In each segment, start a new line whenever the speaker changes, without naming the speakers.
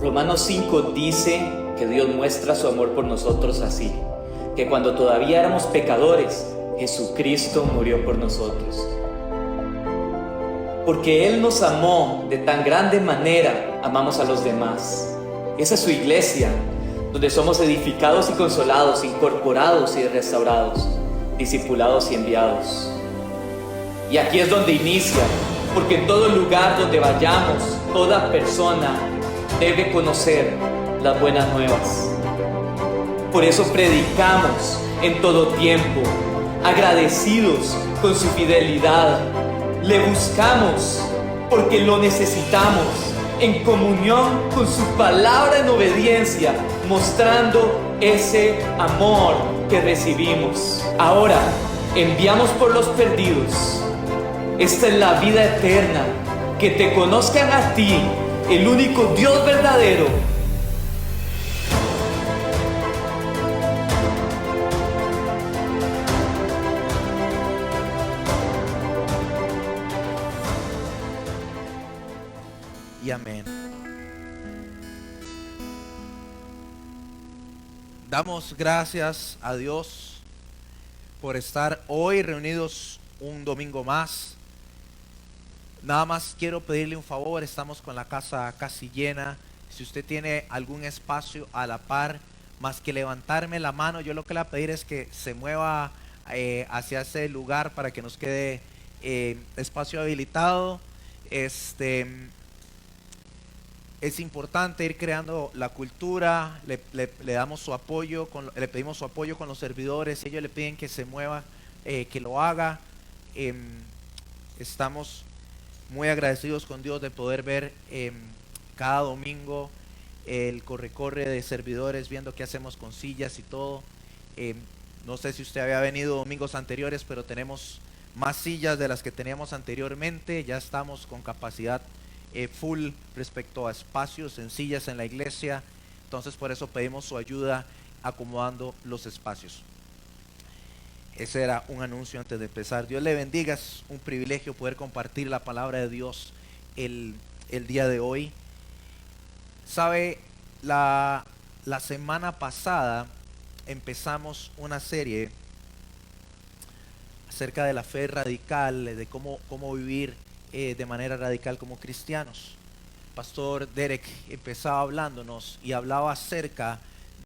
Romanos 5 dice que Dios muestra su amor por nosotros así, que cuando todavía éramos pecadores, Jesucristo murió por nosotros. Porque Él nos amó de tan grande manera, amamos a los demás. Esa es su iglesia, donde somos edificados y consolados, incorporados y restaurados, discipulados y enviados. Y aquí es donde inicia, porque en todo lugar donde vayamos, toda persona debe conocer las buenas nuevas. Por eso predicamos en todo tiempo, agradecidos con su fidelidad. Le buscamos porque lo necesitamos, en comunión con su palabra en obediencia, mostrando ese amor que recibimos. Ahora, enviamos por los perdidos. Esta es la vida eterna, que te conozcan a ti, el único Dios verdadero.
Y amén. Damos gracias a Dios por estar hoy reunidos un domingo más. Nada más quiero pedirle un favor, estamos con la casa casi llena. Si usted tiene algún espacio a la par, más que levantarme la mano, yo lo que le voy a pedir es que se mueva hacia ese lugar para que nos quede espacio habilitado. Es importante ir creando la cultura, le damos su apoyo, le pedimos su apoyo con los servidores, ellos le piden que se mueva, que lo haga. Estamos muy agradecidos con Dios de poder ver cada domingo el corre-corre de servidores, viendo qué hacemos con sillas y todo. No sé si usted había venido domingos anteriores, pero tenemos más sillas de las que teníamos anteriormente, ya estamos con capacidad full respecto a espacios en sillas en la iglesia, entonces por eso pedimos su ayuda acomodando los espacios. Ese era un anuncio antes de empezar. Dios le bendiga, es un privilegio poder compartir la palabra de Dios el día de hoy. Sabe, la semana pasada empezamos una serie acerca de la fe radical, de cómo vivir de manera radical como cristianos. Pastor Derek empezaba hablándonos y hablaba acerca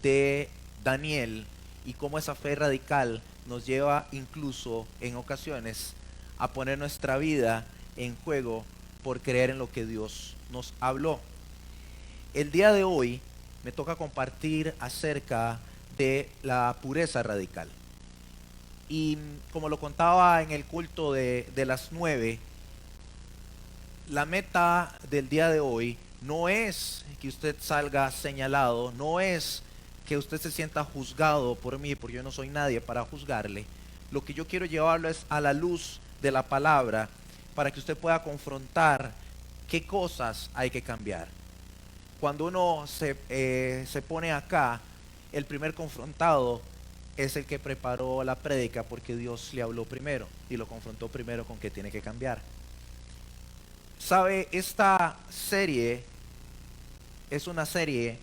de Daniel y cómo esa fe radical nos lleva incluso en ocasiones a poner nuestra vida en juego por creer en lo que Dios nos habló. El día de hoy me toca compartir acerca de la pureza radical. Y como lo contaba en el culto de las 9, la meta del día de hoy no es que usted salga señalado, no es que usted se sienta juzgado por mí, porque yo no soy nadie para juzgarle. Lo que yo quiero llevarlo es a la luz de la palabra para que usted pueda confrontar qué cosas hay que cambiar. Cuando uno se pone acá, el primer confrontado es el que preparó la prédica, porque Dios le habló primero y lo confrontó primero con que tiene que cambiar. Sabe, esta serie es una serie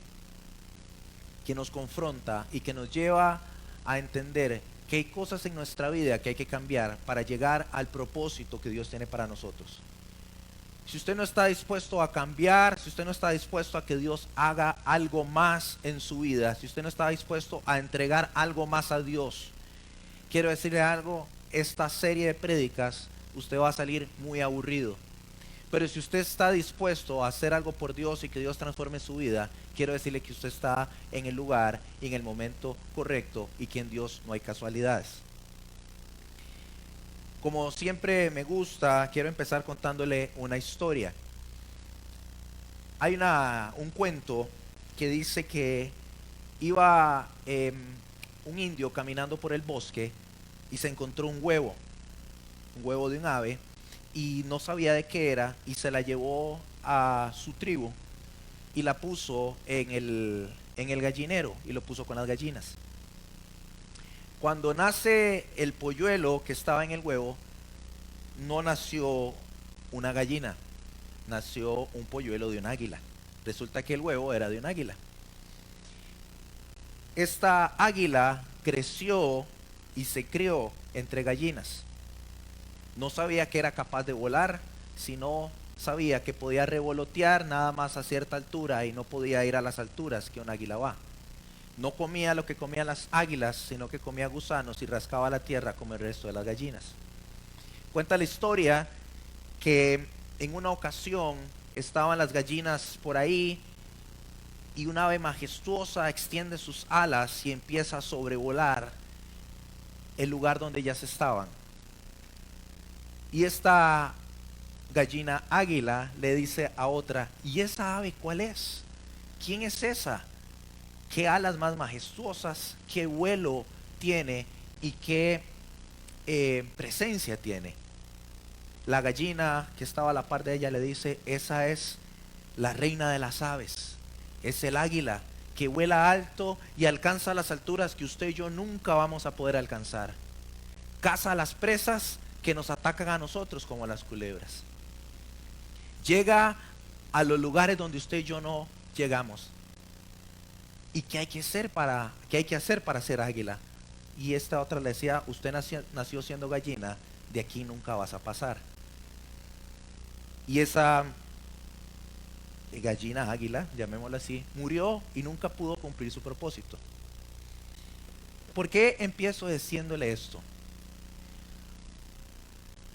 que nos confronta y que nos lleva a entender que hay cosas en nuestra vida que hay que cambiar para llegar al propósito que Dios tiene para nosotros. Si usted no está dispuesto a cambiar, si usted no está dispuesto a que Dios haga algo más en su vida, si usted no está dispuesto a entregar algo más a Dios, quiero decirle algo, esta serie de prédicas usted va a salir muy aburrido. Pero si usted está dispuesto a hacer algo por Dios y que Dios transforme su vida, quiero decirle que usted está en el lugar y en el momento correcto, y que en Dios no hay casualidades. Como siempre me gusta, quiero empezar contándole una historia. Hay un cuento que dice que iba un indio caminando por el bosque y se encontró un huevo de un ave, y no sabía de qué era, y se la llevó a su tribu y la puso en el gallinero y lo puso con las gallinas. Cuando nace el polluelo que estaba en el huevo, no nació una gallina, nació un polluelo de un águila. Resulta que el huevo era de un águila. Esta águila creció y se crió entre gallinas. No sabía que era capaz de volar, sino sabía que podía revolotear nada más a cierta altura y no podía ir a las alturas que un águila va. No comía lo que comían las águilas, sino que comía gusanos y rascaba la tierra como el resto de las gallinas. Cuenta la historia que en una ocasión estaban las gallinas por ahí y un ave majestuosa extiende sus alas y empieza a sobrevolar el lugar donde ellas estaban. Y esta gallina águila le dice a otra: ¿y esa ave cuál es? ¿Quién es esa? ¿Qué alas más majestuosas? ¿Qué vuelo tiene? ¿Y qué presencia tiene? La gallina que estaba a la par de ella le dice: esa es la reina de las aves. Es el águila que vuela alto y alcanza las alturas que usted y yo nunca vamos a poder alcanzar. Caza a las presas que nos atacan a nosotros como las culebras. Llega a los lugares donde usted y yo no llegamos. ¿Y qué hay que hacer para ser águila? Y esta otra le decía: usted nació siendo gallina, de aquí nunca vas a pasar. Y esa gallina águila, llamémosla así, murió y nunca pudo cumplir su propósito. ¿Por qué empiezo diciéndole esto?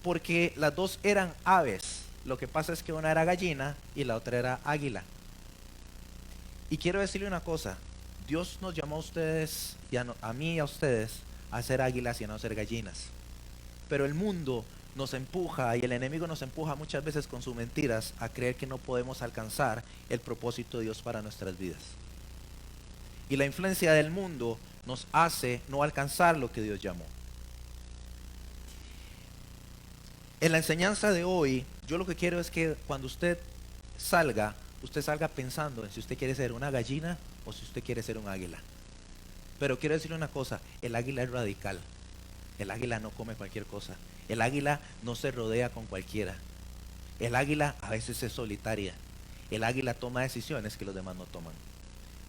Porque las dos eran aves. Lo que pasa es que una era gallina y la otra era águila. Y quiero decirle una cosa: Dios nos llamó a ustedes y a mí y a ustedes a ser águilas y a no ser gallinas. Pero el mundo nos empuja y el enemigo nos empuja muchas veces con sus mentiras a creer que no podemos alcanzar el propósito de Dios para nuestras vidas. Y la influencia del mundo nos hace no alcanzar lo que Dios llamó. En la enseñanza de hoy, yo lo que quiero es que cuando usted salga pensando en si usted quiere ser una gallina o si usted quiere ser un águila. Pero quiero decirle una cosa: el águila es radical. El águila no come cualquier cosa. El águila no se rodea con cualquiera. El águila a veces es solitaria. El águila toma decisiones que los demás no toman.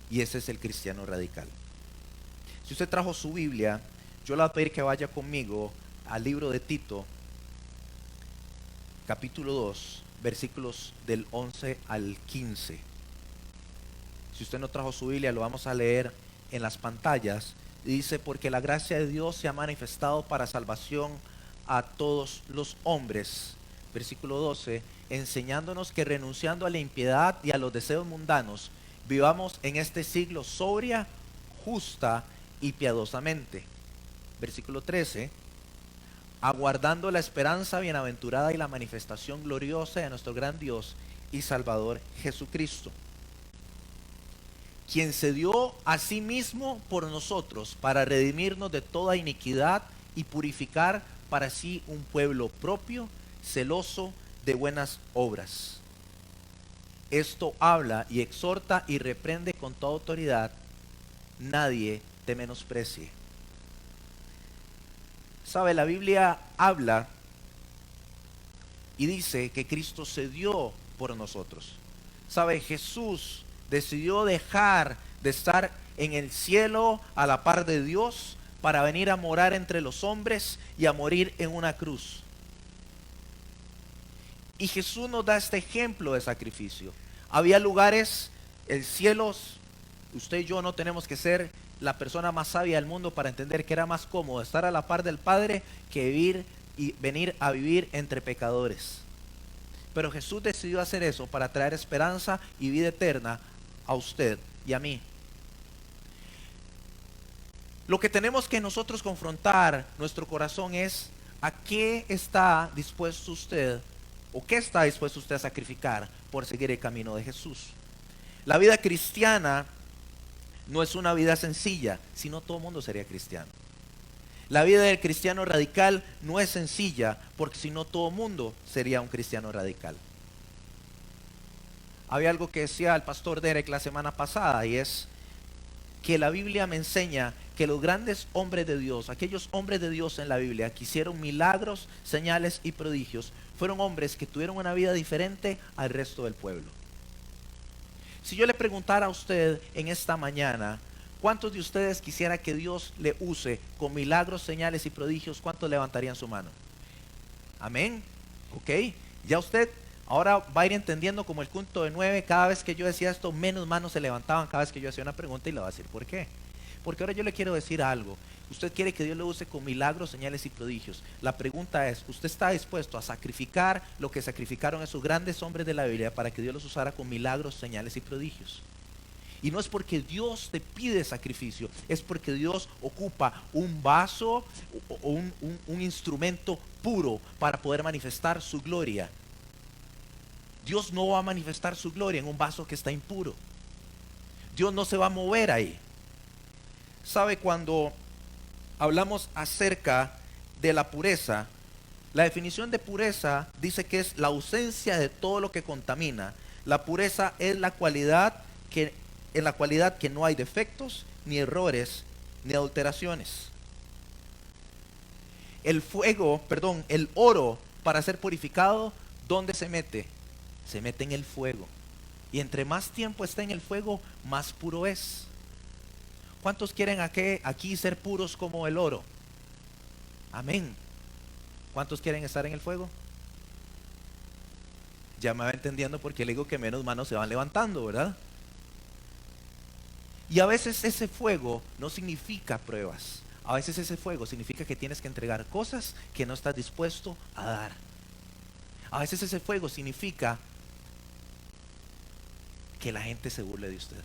Y ese es el cristiano radical. Si usted trajo su Biblia, yo le voy a pedir que vaya conmigo al libro de Tito, capítulo 2, versículos del 11 al 15. Si usted no trajo su Biblia, lo vamos a leer en las pantallas. Dice: porque la gracia de Dios se ha manifestado para salvación a todos los hombres. Versículo 12, enseñándonos que renunciando a la impiedad y a los deseos mundanos, vivamos en este siglo sobria, justa y piadosamente. Versículo 13, aguardando la esperanza bienaventurada y la manifestación gloriosa de nuestro gran Dios y Salvador Jesucristo, quien se dio a sí mismo por nosotros para redimirnos de toda iniquidad y purificar para sí un pueblo propio, celoso de buenas obras. Esto habla y exhorta y reprende con toda autoridad. Nadie te menosprecie. Sabe, la Biblia habla y dice que Cristo se dio por nosotros. Sabe, Jesús decidió dejar de estar en el cielo a la par de Dios para venir a morar entre los hombres y a morir en una cruz. Y Jesús nos da este ejemplo de sacrificio. Había lugares, el cielo, usted y yo no tenemos que ser la persona más sabia del mundo para entender que era más cómodo estar a la par del Padre que venir a vivir entre pecadores. Pero Jesús decidió hacer eso para traer esperanza y vida eterna a usted y a mí. Lo que tenemos que nosotros confrontar nuestro corazón es: ¿a qué está dispuesto usted o qué está dispuesto usted a sacrificar por seguir el camino de Jesús? La vida cristiana no es una vida sencilla, si no todo el mundo sería cristiano. La vida del cristiano radical no es sencilla, porque si no todo el mundo sería un cristiano radical. Había algo que decía el pastor Derek la semana pasada, y es que la Biblia me enseña que los grandes hombres de Dios, aquellos hombres de Dios en la Biblia que hicieron milagros, señales y prodigios, fueron hombres que tuvieron una vida diferente al resto del pueblo. Si yo le preguntara a usted en esta mañana, ¿cuántos de ustedes quisiera que Dios le use con milagros, señales y prodigios? ¿Cuántos levantarían su mano? Amén. Ok. Ya usted ahora va a ir entendiendo como el punto de 9. Cada vez que yo decía esto, menos manos se levantaban cada vez que yo hacía una pregunta, y le voy a decir por qué. Porque ahora yo le quiero decir algo. Usted quiere que Dios le use con milagros, señales y prodigios. La pregunta es, ¿usted está dispuesto a sacrificar lo que sacrificaron esos grandes hombres de la Biblia para que Dios los usara con milagros, señales y prodigios? Y no es porque Dios te pide sacrificio, es porque Dios ocupa un vaso o un instrumento puro para poder manifestar su gloria. Dios no va a manifestar su gloria en un vaso que está impuro. Dios no se va a mover ahí. ¿Sabe? Cuando hablamos acerca de la pureza, la definición de pureza dice que es la ausencia de todo lo que contamina. La pureza es la cualidad en la cualidad que no hay defectos, ni errores, ni adulteraciones. El oro, para ser purificado, ¿dónde se mete? Se mete en el fuego. Y entre más tiempo está en el fuego, más puro es. ¿Cuántos quieren aquí ser puros como el oro? Amén. ¿Cuántos quieren estar en el fuego? Ya me va entendiendo porque le digo que menos manos se van levantando, ¿verdad? Y a veces ese fuego no significa pruebas. A veces ese fuego significa que tienes que entregar cosas que no estás dispuesto a dar. A veces ese fuego significa que la gente se burle de usted.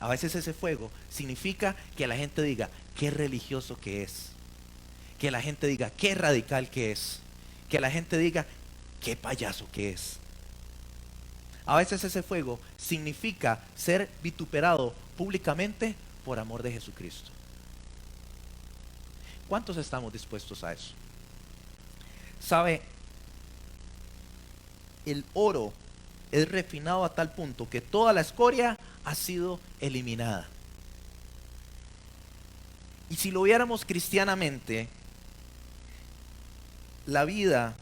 A veces ese fuego significa que la gente diga qué religioso que es. Que la gente diga qué radical que es. Que la gente diga qué payaso que es. A veces ese fuego significa ser vituperado públicamente por amor de Jesucristo. ¿Cuántos estamos dispuestos a eso? ¿Sabe? El oro es refinado a tal punto que toda la escoria ha sido eliminada. Y si lo viéramos cristianamente, la vida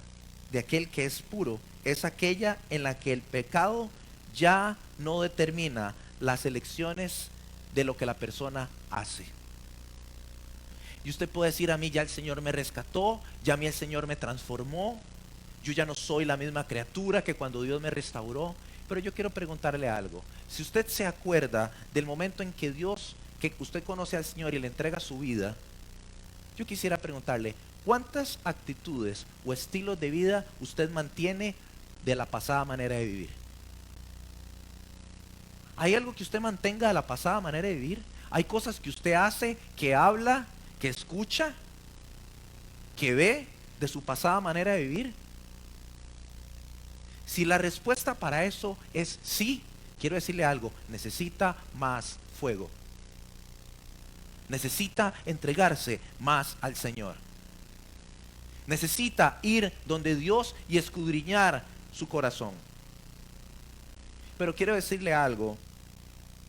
de aquel que es puro es aquella en la que el pecado ya no determina las elecciones de lo que la persona hace. Y usted puede decir, a mí ya el Señor me rescató, ya a mí el Señor me transformó, yo ya no soy la misma criatura que cuando Dios me restauró. Pero yo quiero preguntarle algo. Si usted se acuerda del momento en que usted conoce al Señor y le entrega su vida, yo quisiera preguntarle, ¿cuántas actitudes o estilos de vida usted mantiene de la pasada manera de vivir? ¿Hay algo que usted mantenga de la pasada manera de vivir? ¿Hay cosas que usted hace, que habla, que escucha, que ve de su pasada manera de vivir? Si la respuesta para eso es sí, quiero decirle algo, necesita más fuego. Necesita entregarse más al Señor. Necesita ir donde Dios y escudriñar su corazón. Pero quiero decirle algo.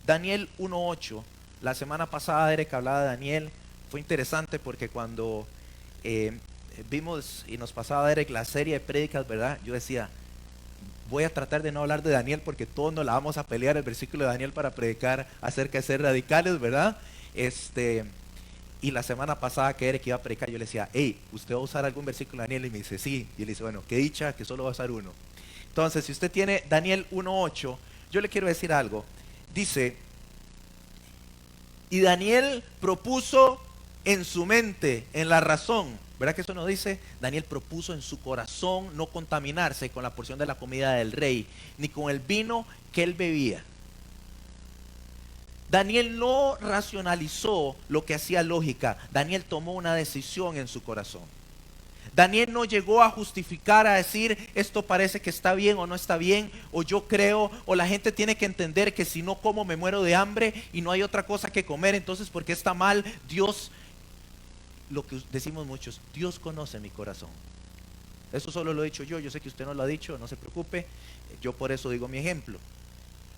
Daniel 1:8, la semana pasada Derek hablaba de Daniel. Fue interesante porque cuando vimos y nos pasaba Derek la serie de prédicas, ¿verdad? Yo decía, voy a tratar de no hablar de Daniel porque todos nos la vamos a pelear el versículo de Daniel para predicar acerca de ser radicales, ¿verdad? Y la semana pasada que Eric iba a predicar, yo le decía, hey, ¿usted va a usar algún versículo de Daniel? Y me dice, sí. Y él dice, bueno, qué dicha que solo va a usar uno. Entonces, si usted tiene Daniel 1:8, yo le quiero decir algo. Dice, y Daniel propuso en su mente, en la razón. ¿Verdad que eso no dice? Daniel propuso en su corazón no contaminarse con la porción de la comida del rey, ni con el vino que él bebía. Daniel no racionalizó lo que hacía lógica. Daniel tomó una decisión en su corazón. Daniel no llegó a justificar, a decir esto parece que está bien o no está bien, o yo creo, o la gente tiene que entender que si no como me muero de hambre y no hay otra cosa que comer, entonces ¿por qué está mal? Dios, lo que decimos muchos, Dios conoce mi corazón. Eso solo lo he dicho yo sé que usted no lo ha dicho, no se preocupe, yo por eso digo mi ejemplo.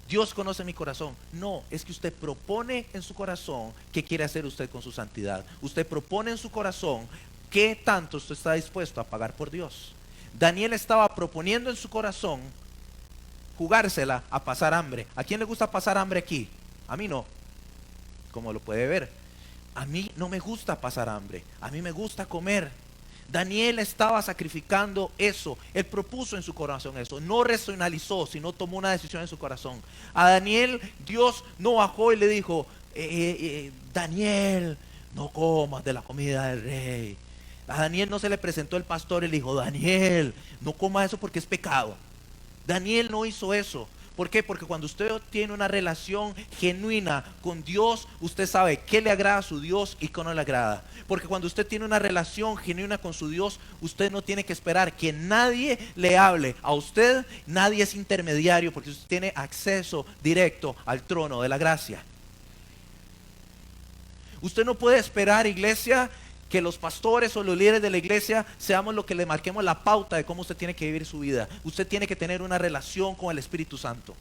Dios conoce mi corazón. No, es que usted propone en su corazón qué quiere hacer usted con su santidad. Usted propone en su corazón qué tanto usted está dispuesto a pagar por Dios. Daniel estaba proponiendo en su corazón jugársela a pasar hambre. ¿A quién le gusta pasar hambre aquí? A mí no, como lo puede ver. A mí no me gusta pasar hambre, a mí me gusta comer. Daniel estaba sacrificando eso, él propuso en su corazón eso, no racionalizó, sino tomó una decisión en su corazón. A Daniel Dios no bajó y le dijo, Daniel, no comas de la comida del rey. A Daniel no se le presentó el pastor y le dijo, Daniel, no coma eso porque es pecado. Daniel no hizo eso. ¿Por qué? Porque cuando usted tiene una relación genuina con Dios, usted sabe qué le agrada a su Dios y qué no le agrada. Porque cuando usted tiene una relación genuina con su Dios, usted no tiene que esperar que nadie le hable a usted, nadie es intermediario, porque usted tiene acceso directo al trono de la gracia. Usted no puede esperar, iglesia, que los pastores o los líderes de la iglesia seamos los que le marquemos la pauta de cómo usted tiene que vivir su vida. Usted tiene que tener una relación con el Espíritu Santo.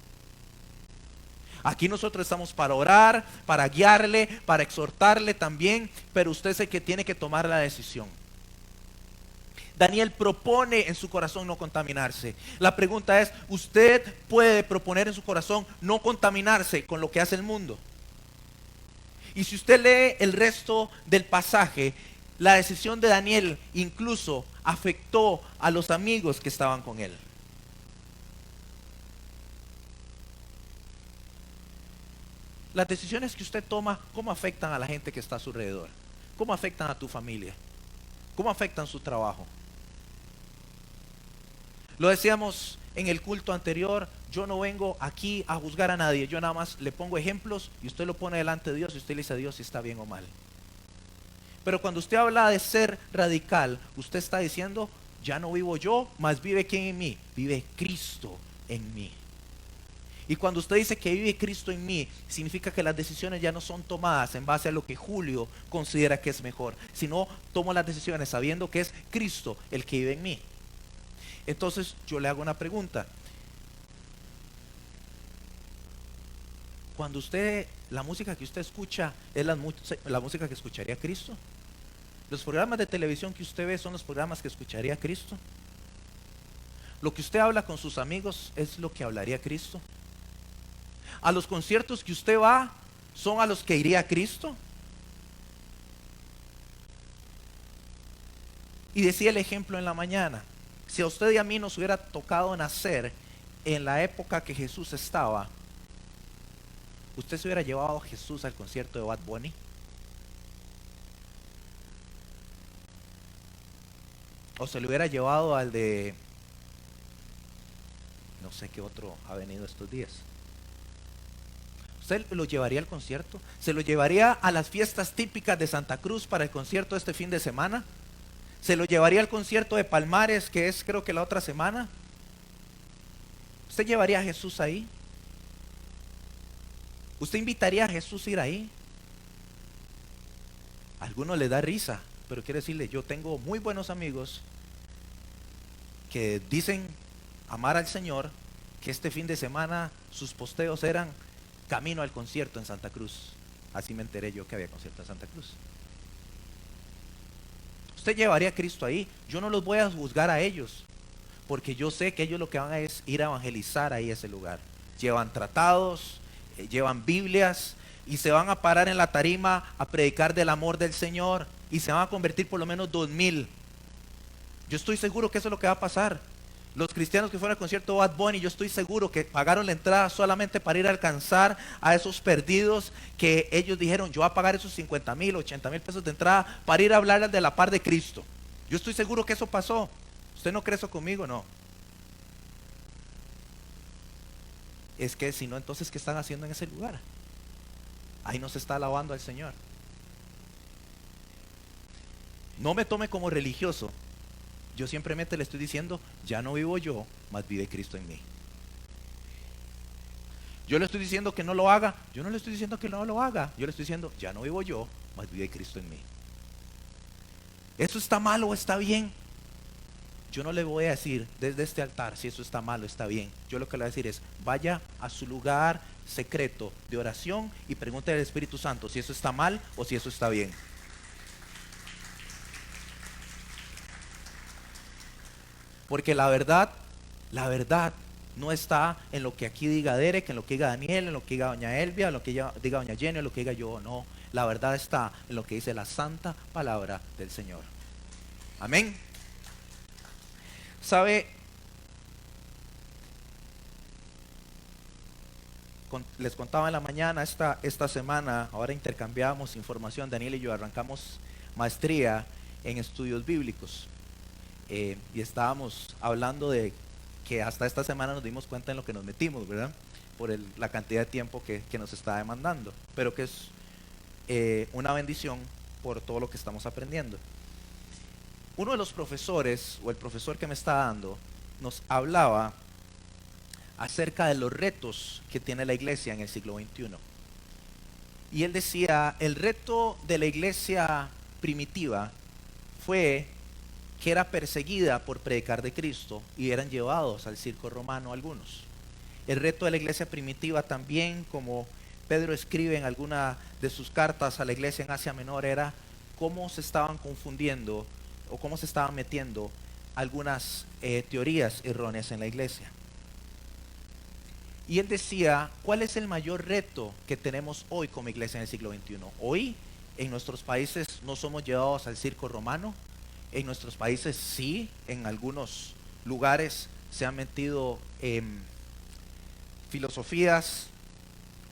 Aquí nosotros estamos para orar, para guiarle, para exhortarle también, pero usted es el que tiene que tomar la decisión. Daniel propone en su corazón no contaminarse. La pregunta es, ¿usted puede proponer en su corazón no contaminarse con lo que hace el mundo? Y si usted lee el resto del pasaje, la decisión de Daniel incluso afectó a los amigos que estaban con él. Las decisiones que usted toma, ¿cómo afectan a la gente que está a su alrededor? ¿Cómo afectan a tu familia? ¿Cómo afectan su trabajo? Lo decíamos en el culto anterior, yo no vengo aquí a juzgar a nadie, yo nada más le pongo ejemplos y usted lo pone delante de Dios y usted le dice a Dios si está bien o mal. Pero cuando usted habla de ser radical, usted está diciendo, ya no vivo yo, mas vive ¿quién en mí? Vive Cristo en mí. Y cuando usted dice que vive Cristo en mí, significa que las decisiones ya no son tomadas en base a lo que Julio considera que es mejor, sino tomo las decisiones sabiendo que es Cristo el que vive en mí. Entonces yo le hago una pregunta. Cuando usted, la música que usted escucha es la música que escucharía Cristo. Los programas de televisión que usted ve son los programas que escucharía Cristo. Lo que usted habla con sus amigos es lo que hablaría Cristo. A los conciertos que usted va son a los que iría Cristo. Y decía el ejemplo en la mañana, si a usted y a mí nos hubiera tocado nacer en la época que Jesús estaba, ¿usted se hubiera llevado a Jesús al concierto de Bad Bunny? ¿O se lo hubiera llevado al de, no sé qué otro ha venido estos días? ¿Usted lo llevaría al concierto? ¿Se lo llevaría a las fiestas típicas de Santa Cruz para el concierto este fin de semana? ¿Se lo llevaría al concierto de Palmares, que es creo que la otra semana? ¿Usted llevaría a Jesús ahí? ¿Usted invitaría a Jesús a ir ahí? A algunos les da risa, pero quiero decirle, yo tengo muy buenos amigos que dicen amar al Señor, que este fin de semana sus posteos eran camino al concierto en Santa Cruz. Así me enteré yo que había concierto en Santa Cruz. ¿Usted llevaría a Cristo ahí? Yo no los voy a juzgar a ellos, porque yo sé que ellos lo que van a es ir a evangelizar ahí ese lugar. Llevan tratados, llevan Biblias y se van a parar en la tarima a predicar del amor del Señor y se van a convertir por lo menos 2000. Yo estoy seguro que eso es lo que va a pasar. Los cristianos que fueron al concierto de Bad Bunny, yo estoy seguro que pagaron la entrada solamente para ir a alcanzar a esos perdidos que ellos dijeron, yo voy a pagar esos 50,000, 80,000 pesos de entrada para ir a hablarles de la paz de Cristo. Yo estoy seguro que eso pasó. ¿Usted no cree eso conmigo? No. Es que si no, entonces ¿qué están haciendo en ese lugar? Ahí no se está alabando al Señor. No me tome como religioso. Yo simplemente le estoy diciendo, ya no vivo yo, mas vive Cristo en mí. Yo le estoy diciendo que no lo haga. Yo no le estoy diciendo que no lo haga. Yo le estoy diciendo, ya no vivo yo, mas vive Cristo en mí. ¿Eso está mal o está bien? Yo no le voy a decir desde este altar si eso está mal o está bien. Yo lo que le voy a decir es, vaya a su lugar secreto de oración y pregúntele al Espíritu Santo si eso está mal o si eso está bien. Porque la verdad No está en lo que aquí diga Derek, en lo que diga Daniel, en lo que diga doña Elvia, en lo que diga doña Jenny, en lo que diga yo. No, la verdad está en lo que dice la santa palabra del Señor. Amén. ¿Sabe? Les contaba en la mañana, esta semana, ahora intercambiamos información, Daniel y yo arrancamos maestría en estudios bíblicos. Y estábamos hablando de que hasta esta semana nos dimos cuenta en lo que nos metimos, ¿verdad? Por la cantidad de tiempo que nos está demandando, pero que es una bendición por todo lo que estamos aprendiendo. Uno de los profesores, o el profesor que me está dando, nos hablaba acerca de los retos que tiene la iglesia en el siglo XXI. Y él decía, el reto de la iglesia primitiva fue que era perseguida por predicar de Cristo y eran llevados al circo romano algunos. El reto de la iglesia primitiva también, como Pedro escribe en alguna de sus cartas a la iglesia en Asia Menor, era cómo se estaban confundiendo o cómo se estaban metiendo algunas teorías erróneas en la iglesia. Y él decía, ¿cuál es el mayor reto que tenemos hoy como iglesia en el siglo XXI? Hoy en nuestros países no somos llevados al circo romano. En nuestros países sí, en algunos lugares se han metido filosofías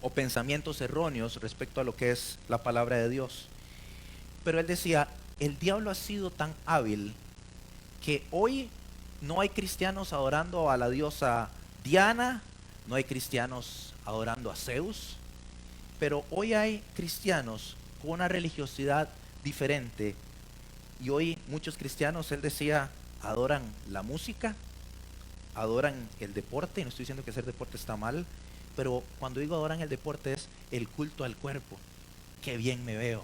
o pensamientos erróneos respecto a lo que es la palabra de Dios. Pero él decía, el diablo ha sido tan hábil que hoy no hay cristianos adorando a la diosa Diana, no hay cristianos adorando a Zeus, pero hoy hay cristianos con una religiosidad diferente. Y hoy muchos cristianos, él decía, adoran la música, adoran el deporte, y no estoy diciendo que hacer deporte está mal, pero cuando digo adoran el deporte es el culto al cuerpo. Qué bien me veo,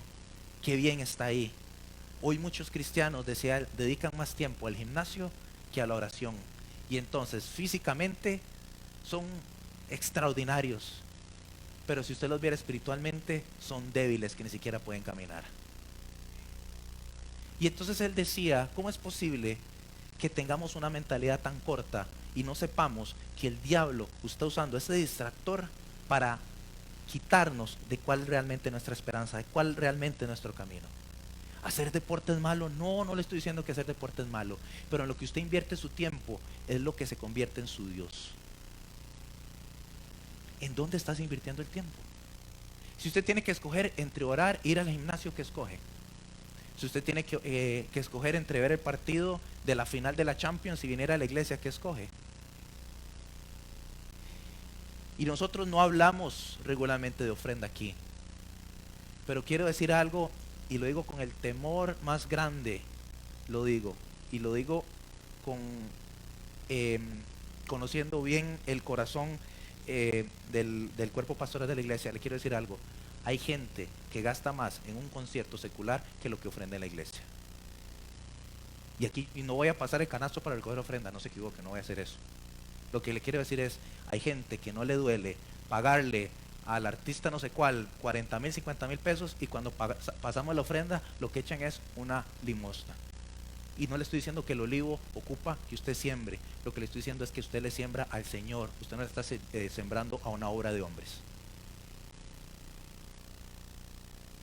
qué bien está ahí. Hoy muchos cristianos, decía, dedican más tiempo al gimnasio que a la oración. Y entonces físicamente son extraordinarios, pero si usted los viera espiritualmente, son débiles que ni siquiera pueden caminar. Y entonces él decía, ¿cómo es posible que tengamos una mentalidad tan corta y no sepamos que el diablo está usando ese distractor para quitarnos de cuál realmente es nuestra esperanza, de cuál realmente es nuestro camino? ¿Hacer deporte es malo? No, no le estoy diciendo que hacer deporte es malo, pero en lo que usted invierte su tiempo es lo que se convierte en su Dios. ¿En dónde estás invirtiendo el tiempo? Si usted tiene que escoger entre orar e ir al gimnasio, ¿qué escoge? Si usted tiene que escoger entre ver el partido de la final de la Champions y venir a la iglesia, ¿qué escoge? Y nosotros no hablamos regularmente de ofrenda aquí, pero quiero decir algo, y lo digo con el temor más grande, lo digo, y lo digo conociendo bien el corazón del cuerpo pastoral de la iglesia. Le quiero decir algo, hay gente que gasta más en un concierto secular que lo que ofrenda en la iglesia. Y aquí, y no voy a pasar el canasto para recoger ofrenda, no se equivoque, no voy a hacer eso. Lo que le quiero decir es, hay gente que no le duele pagarle al artista no sé cuál 40,000, 50,000 pesos, y cuando pasamos la ofrenda lo que echan es una limosna. Y no le estoy diciendo que el olivo ocupa que usted siembre, lo que le estoy diciendo es que usted le siembra al Señor, usted no le está sembrando a una obra de hombres.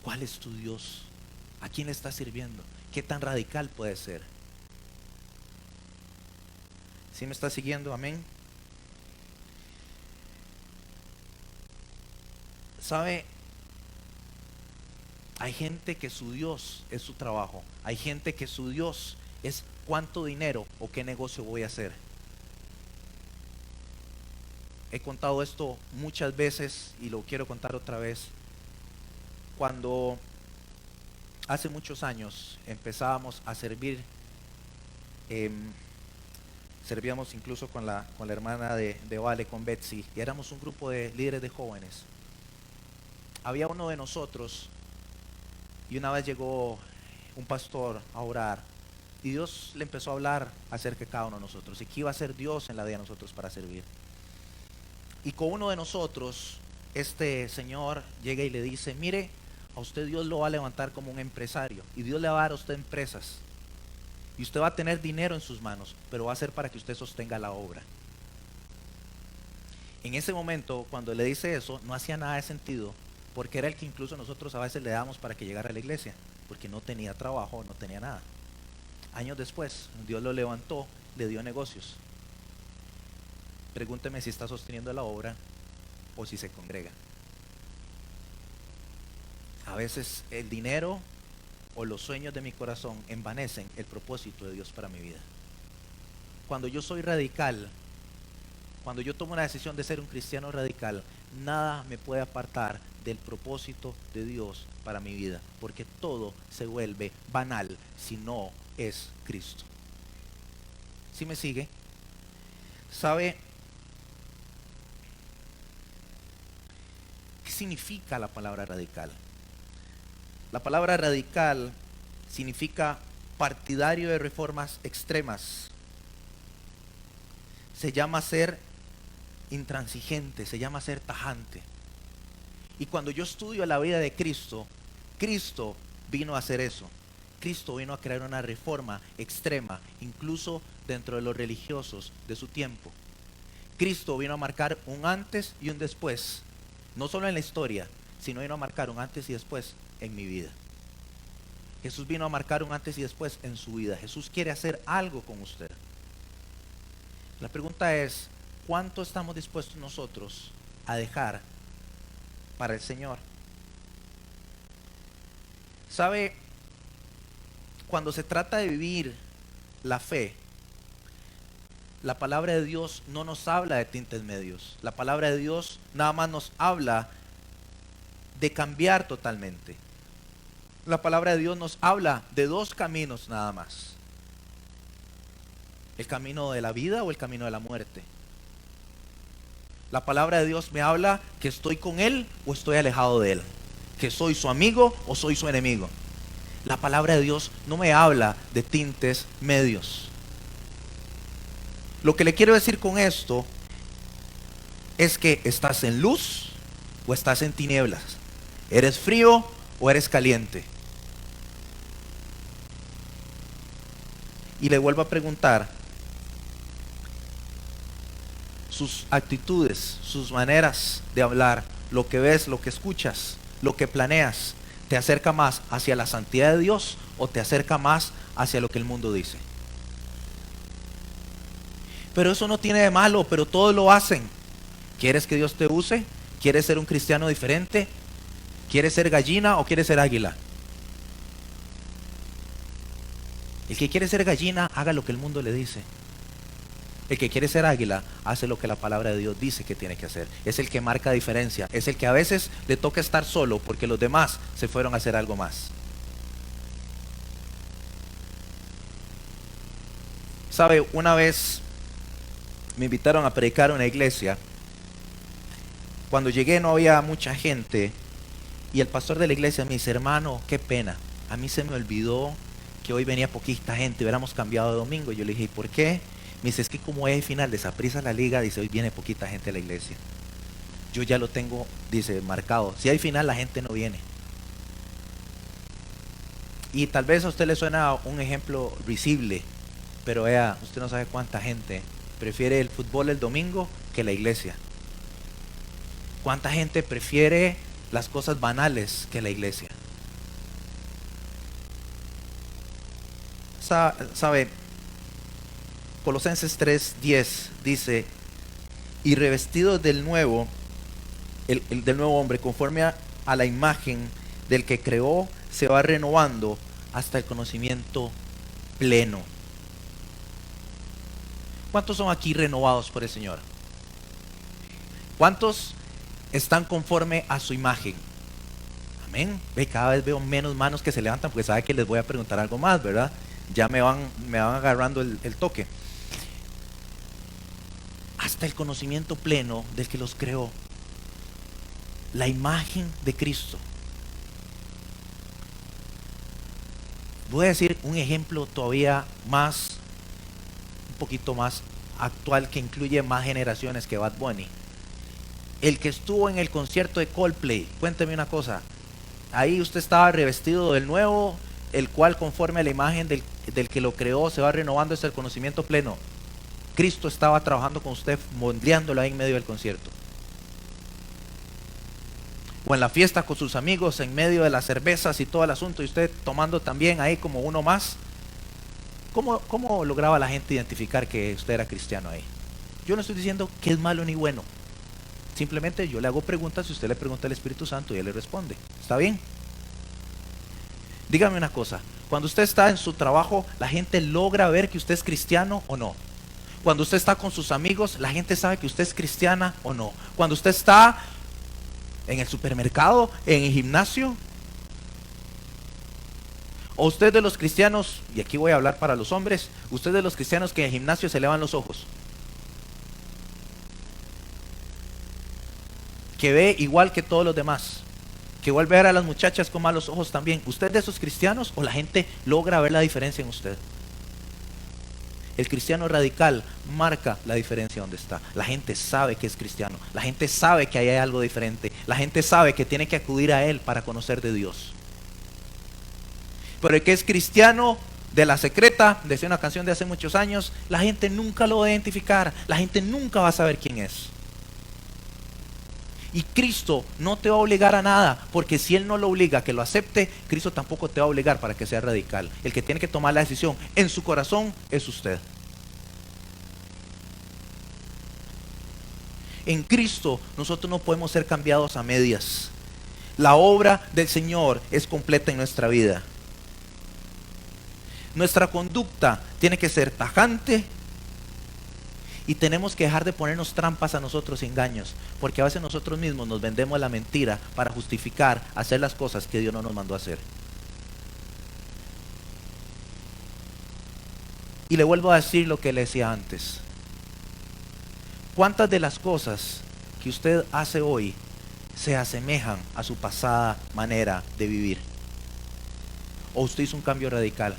¿Cuál es tu Dios? ¿A quién le estás sirviendo? ¿Qué tan radical puede ser? ¿Sí me está siguiendo? Amén. ¿Sabe? Hay gente que su Dios es su trabajo. Hay gente que su Dios es cuánto dinero o qué negocio voy a hacer. He contado esto muchas veces y lo quiero contar otra vez. Cuando hace muchos años empezábamos a servir, servíamos incluso con la hermana de Vale, con Betsy, y éramos un grupo de líderes de jóvenes. Había uno de nosotros, y una vez llegó un pastor a orar, y Dios le empezó a hablar acerca de cada uno de nosotros, y que iba a ser Dios en la vida de nosotros para servir. Y con uno de nosotros, este señor llega y le dice, mire, a usted Dios lo va a levantar como un empresario, y Dios le va a dar a usted empresas, y usted va a tener dinero en sus manos, pero va a ser para que usted sostenga la obra. En ese momento, cuando le dice eso, no hacía nada de sentido, porque era el que incluso nosotros a veces le damos para que llegara a la iglesia, porque no tenía trabajo, no tenía nada. Años después, Dios lo levantó, le dio negocios. Pregúnteme si está sosteniendo la obra o si se congrega. A veces el dinero o los sueños de mi corazón envanecen el propósito de Dios para mi vida. Cuando yo soy radical, cuando yo tomo una decisión de ser un cristiano radical, nada me puede apartar del propósito de Dios para mi vida, porque todo se vuelve banal si no es Cristo. ¿Sí me sigue? ¿Sabe qué significa la palabra radical? La palabra radical significa partidario de reformas extremas. Se llama ser intransigente, se llama ser tajante. Y cuando yo estudio la vida de Cristo, Cristo vino a hacer eso. Cristo vino a crear una reforma extrema, incluso dentro de los religiosos de su tiempo. Cristo vino a marcar un antes y un después, no solo en la historia, sino vino a marcar un antes y después en mi vida. Jesús vino a marcar un antes y después en su vida. Jesús quiere hacer algo con usted. La pregunta es, ¿cuánto estamos dispuestos nosotros a dejar para el Señor? ¿Sabe? Cuando se trata de vivir la fe, la palabra de Dios no nos habla de tintes medios. La palabra de Dios nada más nos habla de cambiar totalmente. La palabra de Dios nos habla de dos caminos nada más. El camino de la vida o el camino de la muerte. La palabra de Dios me habla que estoy con Él o estoy alejado de Él. Que soy su amigo o soy su enemigo. La palabra de Dios no me habla de tintes medios. Lo que le quiero decir con esto es que estás en luz o estás en tinieblas. ¿Eres frío o eres caliente? Y le vuelvo a preguntar, sus actitudes, sus maneras de hablar, lo que ves, lo que escuchas, lo que planeas, ¿te acerca más hacia la santidad de Dios o te acerca más hacia lo que el mundo dice? Pero eso no tiene de malo, pero todos lo hacen. ¿Quieres que Dios te use? ¿Quieres ser un cristiano diferente? ¿Quieres ser gallina o quieres ser águila? El que quiere ser gallina, haga lo que el mundo le dice. El que quiere ser águila, hace lo que la palabra de Dios dice que tiene que hacer. Es el que marca diferencia. Es el que a veces le toca estar solo porque los demás se fueron a hacer algo más. ¿Sabe? Una vez me invitaron a predicar en una iglesia. Cuando llegué no había mucha gente. Y el pastor de la iglesia me dice, hermano, qué pena. A mí se me olvidó que hoy venía poquita gente, hubiéramos cambiado de domingo. Y yo le dije, ¿y por qué? Me dice, es que como es el final de Saprissa la liga, dice, hoy viene poquita gente a la iglesia. Yo ya lo tengo, dice, marcado. Si hay final, la gente no viene. Y tal vez a usted le suena un ejemplo risible, pero vea, usted no sabe cuánta gente prefiere el fútbol el domingo que la iglesia. Cuánta gente prefiere las cosas banales que la iglesia. ¿Sabe? Colosenses 3:10 dice, y revestidos del nuevo, del nuevo hombre, conforme a la imagen del que creó, se va renovando hasta el conocimiento pleno. ¿Cuántos son aquí renovados por el Señor? ¿Cuántos están conforme a su imagen? Amén. Ve, cada vez veo menos manos que se levantan porque sabe que les voy a preguntar algo más, ¿verdad? Ya me van agarrando el toque. Hasta el conocimiento pleno del que los creó. La imagen de Cristo. Voy a decir un ejemplo todavía más, un poquito más actual, que incluye más generaciones que Bad Bunny. El que estuvo en el concierto de Coldplay, cuénteme una cosa. Ahí usted estaba revestido del nuevo, el cual conforme a la imagen del que lo creó se va renovando hasta el conocimiento pleno. Cristo estaba trabajando con usted, moldeándolo ahí en medio del concierto. o en la fiesta con sus amigos, en medio de las cervezas y todo el asunto, y usted tomando también ahí como uno más, ¿cómo lograba la gente identificar que usted era cristiano ahí? Yo no estoy diciendo que es malo ni bueno. Simplemente yo le hago preguntas y usted le pregunta al Espíritu Santo y él le responde. ¿Está bien? Dígame una cosa. Cuando usted está en su trabajo, ¿la gente logra ver que usted es cristiano o no? Cuando usted está con sus amigos, ¿la gente sabe que usted es cristiana o no? Cuando usted está en el supermercado, en el gimnasio, o usted de los cristianos, y aquí voy a hablar para los hombres, usted de los cristianos que en el gimnasio se levan los ojos, que ve igual que todos los demás, que vuelve a ver a las muchachas con malos ojos también. ¿Usted de esos cristianos o la gente logra ver la diferencia en usted? El cristiano radical marca la diferencia donde está. La gente sabe que es cristiano, la gente sabe que hay algo diferente, la gente sabe que tiene que acudir a él para conocer de Dios. Pero el que es cristiano de la secreta, decía una canción de hace muchos años, la gente nunca lo va a identificar, la gente nunca va a saber quién es. Y Cristo no te va a obligar a nada, porque si Él no lo obliga a que lo acepte, Cristo tampoco te va a obligar para que sea radical. El que tiene que tomar la decisión en su corazón es usted. En Cristo nosotros no podemos ser cambiados a medias. La obra del Señor es completa en nuestra vida. Nuestra conducta tiene que ser tajante. Y tenemos que dejar de ponernos trampas a nosotros y engaños, porque a veces nosotros mismos nos vendemos la mentira para justificar hacer las cosas que Dios no nos mandó a hacer. Y le vuelvo a decir lo que le decía antes. ¿Cuántas de las cosas que usted hace hoy se asemejan a su pasada manera de vivir? ¿O usted hizo un cambio radical?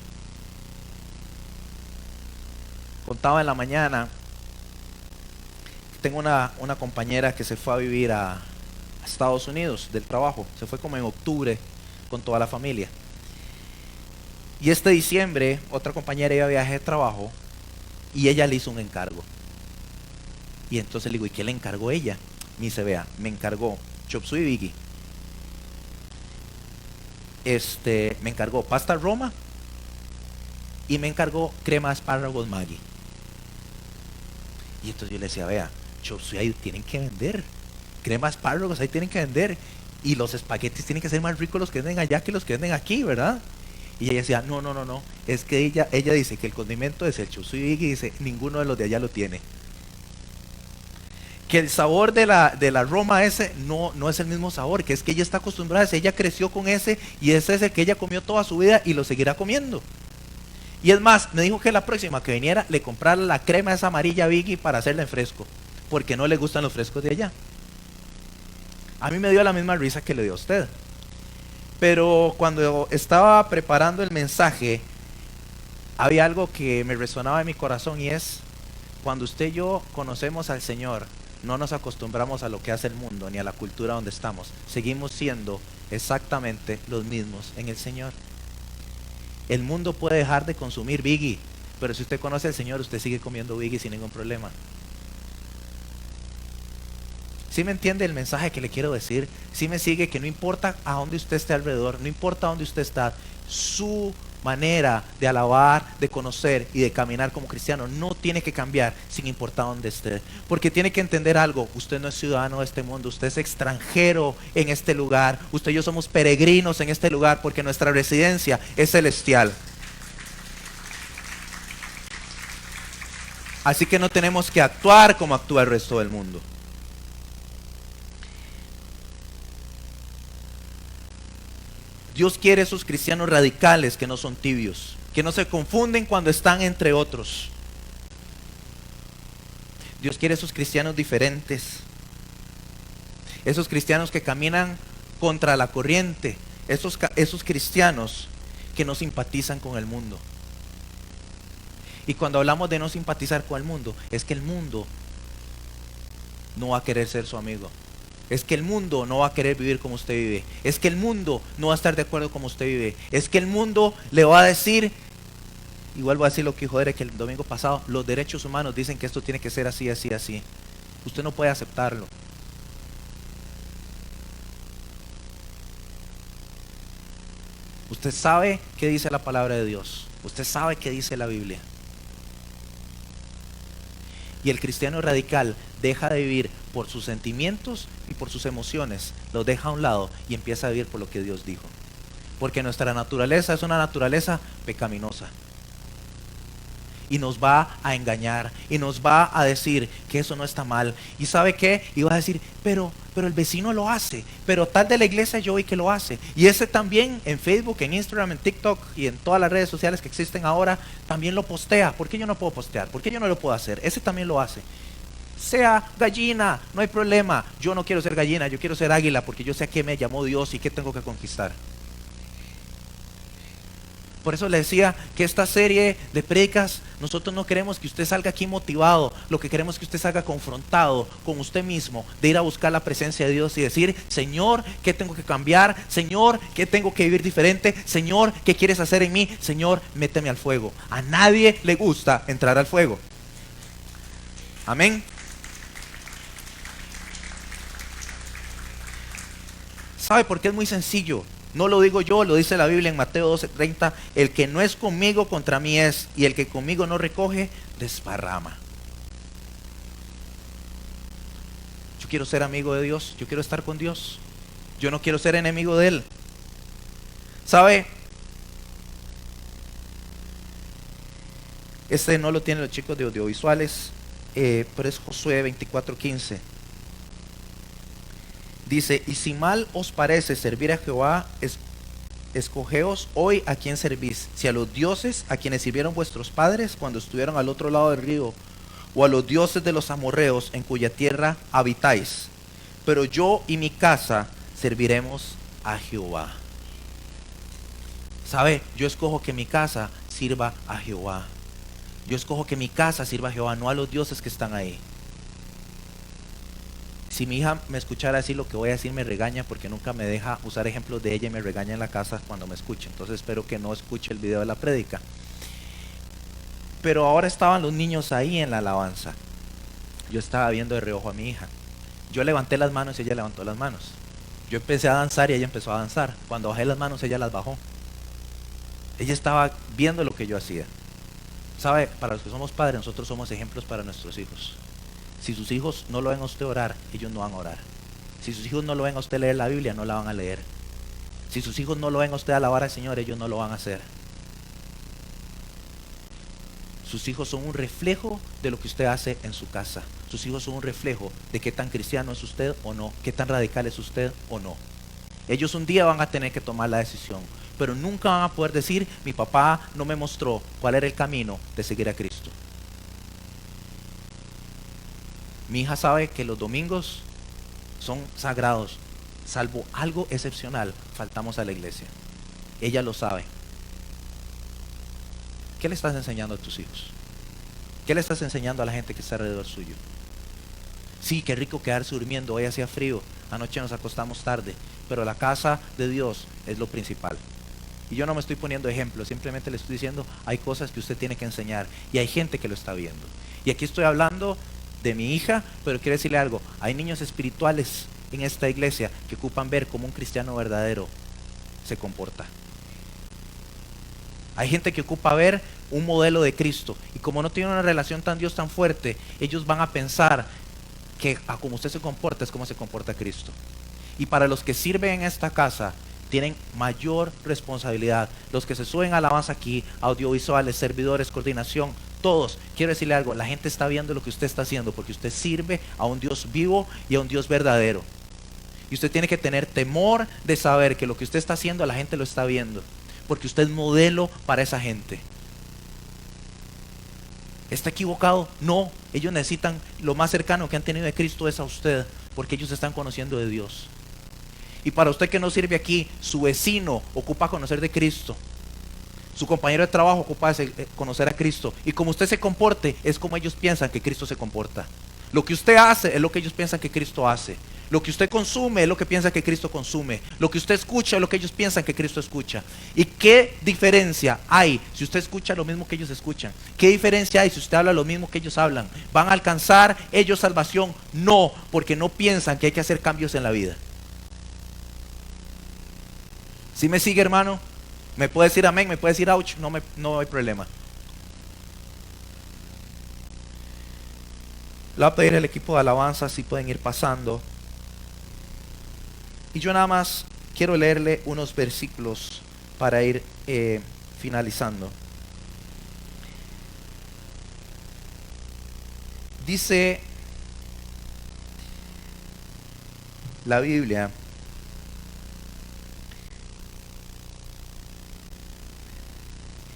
Contaba en la mañana. Tengo una compañera que se fue a vivir a Estados Unidos del trabajo. Se fue como en octubre con toda la familia. Y este diciembre otra compañera iba a viaje de trabajo y ella le hizo un encargo. Y entonces le digo, ¿y qué le encargó ella? Me dice, vea, me encargó chop suey Biggie. Me encargó pasta Roma y me encargó crema de espárragos Maggi. Y entonces yo le decía, vea, chop suey ahí tienen que vender, crema de espárragos ahí tienen que vender, y los espaguetis tienen que ser más ricos los que venden allá que los que venden aquí, ¿verdad? Y ella decía, no, es que ella dice que el condimento es el chop suey Biggie, y dice, ninguno de los de allá lo tiene. Que el sabor de la Roma ese no es el mismo sabor, que es que ella está acostumbrada a ese, ella creció con ese, y ese es el que ella comió toda su vida y lo seguirá comiendo. Y es más, me dijo que la próxima que viniera le comprara la crema esa amarilla Biggie para hacerla en fresco, porque no le gustan los frescos de allá. A mí me dio la misma risa que le dio a usted. Pero cuando estaba preparando el mensaje, había algo que me resonaba en mi corazón, y es, cuando usted y yo conocemos al Señor, no nos acostumbramos a lo que hace el mundo, ni a la cultura donde estamos. Seguimos siendo exactamente los mismos en el Señor. El mundo puede dejar de consumir Biggie, pero si usted conoce al Señor, usted sigue comiendo Biggie sin ningún problema. ¿Sí me entiende el mensaje que le quiero decir? ¿Sí me sigue? Que no importa a dónde usted esté alrededor, no importa a dónde usted está, su manera de alabar, de conocer y de caminar como cristiano no tiene que cambiar sin importar dónde esté. Porque tiene que entender algo: usted no es ciudadano de este mundo, usted es extranjero en este lugar. Usted y yo somos peregrinos en este lugar, porque nuestra residencia es celestial. Así que no tenemos que actuar como actúa el resto del mundo. Dios quiere esos cristianos radicales que no son tibios, que no se confunden cuando están entre otros. Dios quiere esos cristianos diferentes, esos cristianos que caminan contra la corriente, esos cristianos que no simpatizan con el mundo. Y cuando hablamos de no simpatizar con el mundo, es que el mundo no va a querer ser su amigo. Es que el mundo no va a querer vivir como usted vive. Es que el mundo no va a estar de acuerdo como usted vive. Es que el mundo le va a decir, y vuelvo a decir lo que dijo Derek el domingo pasado, los derechos humanos dicen que esto tiene que ser así, así, así. Usted no puede aceptarlo. Usted sabe qué dice la palabra de Dios. Usted sabe qué dice la Biblia. Y el cristiano radical deja de vivir por sus sentimientos y por sus emociones. Los deja a un lado y empieza a vivir por lo que Dios dijo. Porque nuestra naturaleza es una naturaleza pecaminosa. Y nos va a engañar. Y nos va a decir que eso no está mal. ¿Y sabe qué? Y va a decir, pero el vecino lo hace. Pero tal de la iglesia yo vi que lo hace. Y ese también en Facebook, en Instagram, en TikTok y en todas las redes sociales que existen ahora, también lo postea. ¿Por qué yo no puedo postear? ¿Por qué yo no lo puedo hacer? Ese también lo hace. Sea gallina, no hay problema. Yo no quiero ser gallina, yo quiero ser águila porque yo sé a qué me llamó Dios y qué tengo que conquistar. Por eso le decía que esta serie de prédicas, nosotros no queremos que usted salga aquí motivado, lo que queremos es que usted salga confrontado con usted mismo, de ir a buscar la presencia de Dios y decir, Señor, ¿qué tengo que cambiar? Señor, ¿qué tengo que vivir diferente? Señor, ¿qué quieres hacer en mí? Señor, méteme al fuego. A nadie le gusta entrar al fuego. Amén. ¿Sabe por qué es muy sencillo? No lo digo yo, lo dice la Biblia en Mateo 12:30. El que no es conmigo, contra mí es. Y el que conmigo no recoge, desparrama. Yo quiero ser amigo de Dios. Yo quiero estar con Dios. Yo no quiero ser enemigo de Él. ¿Sabe? Este no lo tienen los chicos de audiovisuales, pero es Josué 24:15. Dice, y si mal os parece servir a Jehová, escogeos hoy a quién servís, si a los dioses a quienes sirvieron vuestros padres cuando estuvieron al otro lado del río, o a los dioses de los amorreos en cuya tierra habitáis. Pero yo y mi casa serviremos a Jehová. ¿Sabe? Yo escojo que mi casa sirva a Jehová. Yo escojo que mi casa sirva a Jehová, no a los dioses que están ahí. Si mi hija me escuchara decir lo que voy a decir, me regaña porque nunca me deja usar ejemplos de ella y me regaña en la casa cuando me escuche. Entonces espero que no escuche el video de la prédica. Pero ahora estaban los niños ahí en la alabanza. Yo estaba viendo de reojo a mi hija. Yo levanté las manos y ella levantó las manos. Yo empecé a danzar y ella empezó a danzar. Cuando bajé las manos, ella las bajó. Ella estaba viendo lo que yo hacía. ¿Sabe? Para los que somos padres, nosotros somos ejemplos para nuestros hijos. Si sus hijos no lo ven a usted orar, ellos no van a orar. Si sus hijos no lo ven a usted leer la Biblia, no la van a leer. Si sus hijos no lo ven a usted alabar al Señor, ellos no lo van a hacer. Sus hijos son un reflejo de lo que usted hace en su casa. Sus hijos son un reflejo de qué tan cristiano es usted o no, qué tan radical es usted o no. Ellos un día van a tener que tomar la decisión, pero nunca van a poder decir, mi papá no me mostró cuál era el camino de seguir a Cristo. Mi hija sabe que los domingos son sagrados, salvo algo excepcional, faltamos a la iglesia. Ella lo sabe. ¿Qué le estás enseñando a tus hijos? ¿Qué le estás enseñando a la gente que está alrededor suyo? Sí, qué rico quedarse durmiendo, hoy hacía frío, anoche nos acostamos tarde, pero la casa de Dios es lo principal. Y yo no me estoy poniendo ejemplos, simplemente le estoy diciendo, hay cosas que usted tiene que enseñar y hay gente que lo está viendo. Y aquí estoy hablando de mi hija, pero quiero decirle algo, hay niños espirituales en esta iglesia que ocupan ver cómo un cristiano verdadero se comporta. Hay gente que ocupa ver un modelo de Cristo y como no tienen una relación tan Dios tan fuerte, ellos van a pensar que a como usted se comporta es como se comporta Cristo. Y para los que sirven en esta casa tienen mayor responsabilidad. Los que se suben a alabanza aquí, audiovisuales, servidores, coordinación, todos, quiero decirle algo, la gente está viendo lo que usted está haciendo porque usted sirve a un Dios vivo y a un Dios verdadero. Y usted tiene que tener temor de saber que lo que usted está haciendo la gente lo está viendo, porque usted es modelo para esa gente. ¿Está equivocado? No, ellos necesitan lo más cercano que han tenido de Cristo es a usted, porque ellos están conociendo de Dios. Y para usted que no sirve aquí, su vecino ocupa conocer de Cristo. Su compañero de trabajo ocupa conocer a Cristo. Y como usted se comporte, es como ellos piensan que Cristo se comporta. Lo que usted hace es lo que ellos piensan que Cristo hace. Lo que usted consume es lo que piensa que Cristo consume. Lo que usted escucha es lo que ellos piensan que Cristo escucha. ¿Y qué diferencia hay si usted escucha lo mismo que ellos escuchan? ¿Qué diferencia hay si usted habla lo mismo que ellos hablan? ¿Van a alcanzar ellos salvación? No, porque no piensan que hay que hacer cambios en la vida. ¿Sí me sigue, hermano? Me puede decir amén, me puede decir ouch, no hay problema. Le voy a pedir al equipo de alabanza si pueden ir pasando. Y yo nada más quiero leerle unos versículos para ir finalizando. Dice la Biblia,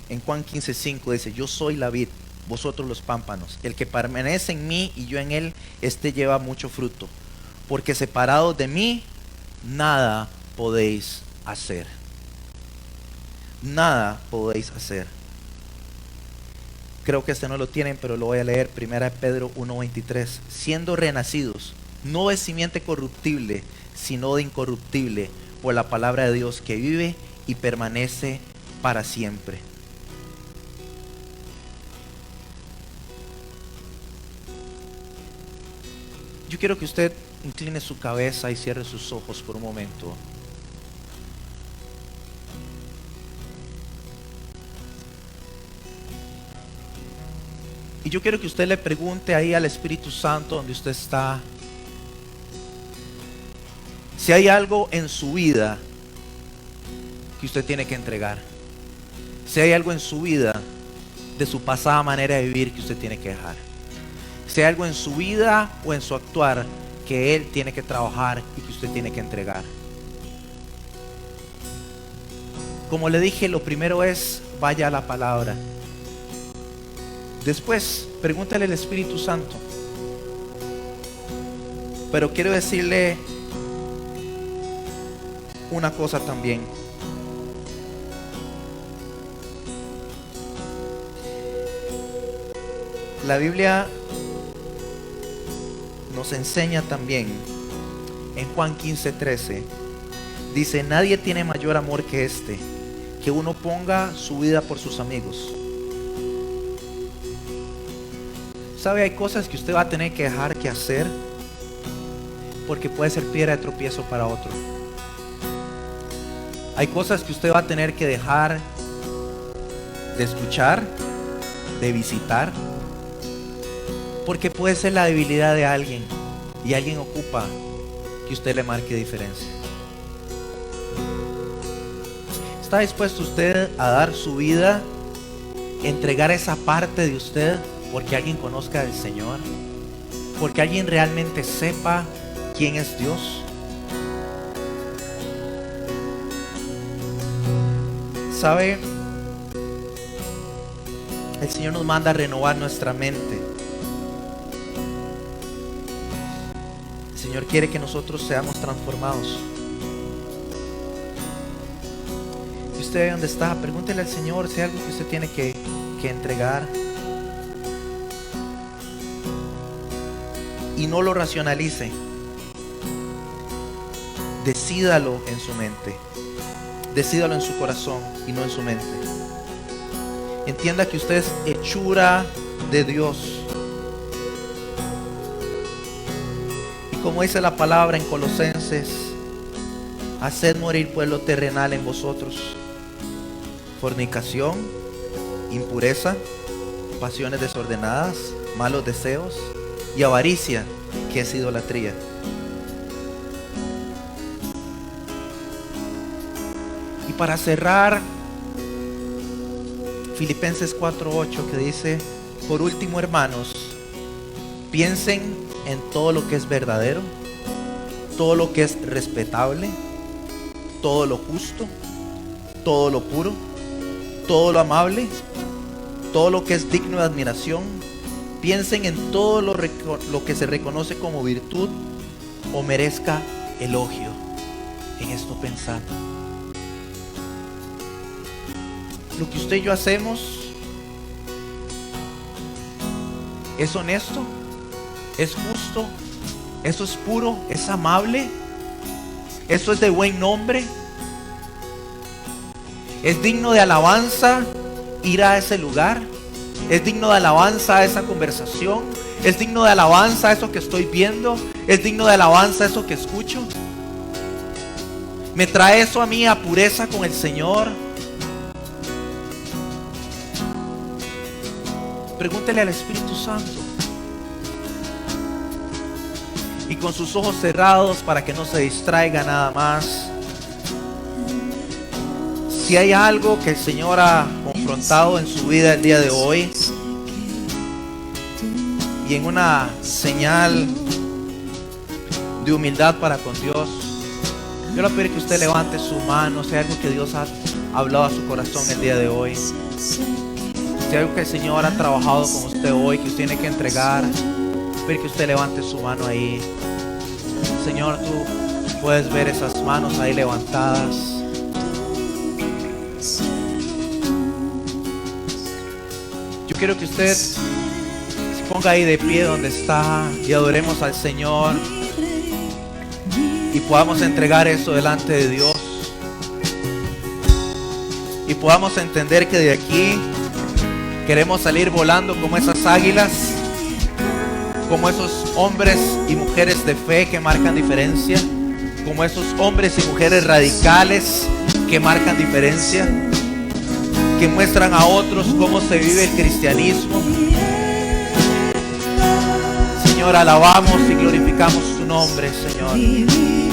en Juan 15:5 dice: yo soy la vid, vosotros los pámpanos. El que permanece en mí y yo en él, este lleva mucho fruto. Porque separados de mí, nada podéis hacer. Nada podéis hacer. Creo que este no lo tienen, pero lo voy a leer. 1 Pedro 1:23. Siendo renacidos, no de simiente corruptible, sino de incorruptible, por la palabra de Dios que vive y permanece para siempre. Yo quiero que usted incline su cabeza y cierre sus ojos por un momento. Y yo quiero que usted le pregunte ahí al Espíritu Santo donde usted está, si hay algo en su vida que usted tiene que entregar. Si hay algo en su vida de su pasada manera de vivir que usted tiene que dejar. Si hay algo en su vida o en su actuar que Él tiene que trabajar y que usted tiene que entregar. Como le dije, lo primero es vaya a la palabra. Después, pregúntale al Espíritu Santo. Pero quiero decirle una cosa también. La Biblia nos enseña también en Juan 15:13. Dice: nadie tiene mayor amor que este, que uno ponga su vida por sus amigos. ¿Sabe? Hay cosas que usted va a tener que dejar que hacer, porque puede ser piedra de tropiezo para otro. Hay cosas que usted va a tener que dejar de escuchar, de visitar, porque puede ser la debilidad de alguien y alguien ocupa que usted le marque diferencia. ¿Está dispuesto usted a dar su vida, entregar esa parte de usted porque alguien conozca al Señor? Porque alguien realmente sepa quién es Dios. ¿Sabe? El Señor nos manda a renovar nuestra mente. El Señor quiere que nosotros seamos transformados. Y usted ahí donde está, pregúntele al Señor si hay algo que usted tiene que entregar. Y no lo racionalice. Decídalo en su mente. Decídalo en su corazón y no en su mente. Entienda que usted es hechura de Dios. Y como dice la palabra en Colosenses: haced morir pues lo terrenal en vosotros: fornicación, impureza, pasiones desordenadas, malos deseos y avaricia, que es idolatría. Y para cerrar, Filipenses 4:8, que dice: por último, hermanos, piensen en todo lo que es verdadero, todo lo que es respetable, todo lo justo, todo lo puro, todo lo amable, todo lo que es digno de admiración. Piensen en todo lo que se reconoce como virtud o merezca elogio. En esto pensad. Lo que usted y yo hacemos es honesto, es justo, eso es puro, es amable, eso es de buen nombre, es digno de alabanza ir a ese lugar, es digno de alabanza a esa conversación, es digno de alabanza a eso que estoy viendo, es digno de alabanza a eso que escucho. Me trae eso a mí a pureza con el Señor. Pregúntele al Espíritu Santo. Y con sus ojos cerrados para que no se distraiga nada más. Si hay algo que el Señor ha confrontado en su vida el día de hoy, y en una señal de humildad para con Dios, yo le pido que usted levante su mano. Si hay algo que Dios ha hablado a su corazón el día de hoy, si hay algo que el Señor ha trabajado con usted hoy, que usted tiene que entregar, pido que usted levante su mano ahí. Señor, tú puedes ver esas manos ahí levantadas. Yo quiero que usted se ponga ahí de pie donde está y adoremos al Señor y podamos entregar eso delante de Dios y podamos entender que de aquí queremos salir volando como esas águilas, como esos hombres y mujeres de fe que marcan diferencia, como esos hombres y mujeres radicales que marcan diferencia, que muestran a otros cómo se vive el cristianismo. Señor, alabamos y glorificamos tu nombre, Señor.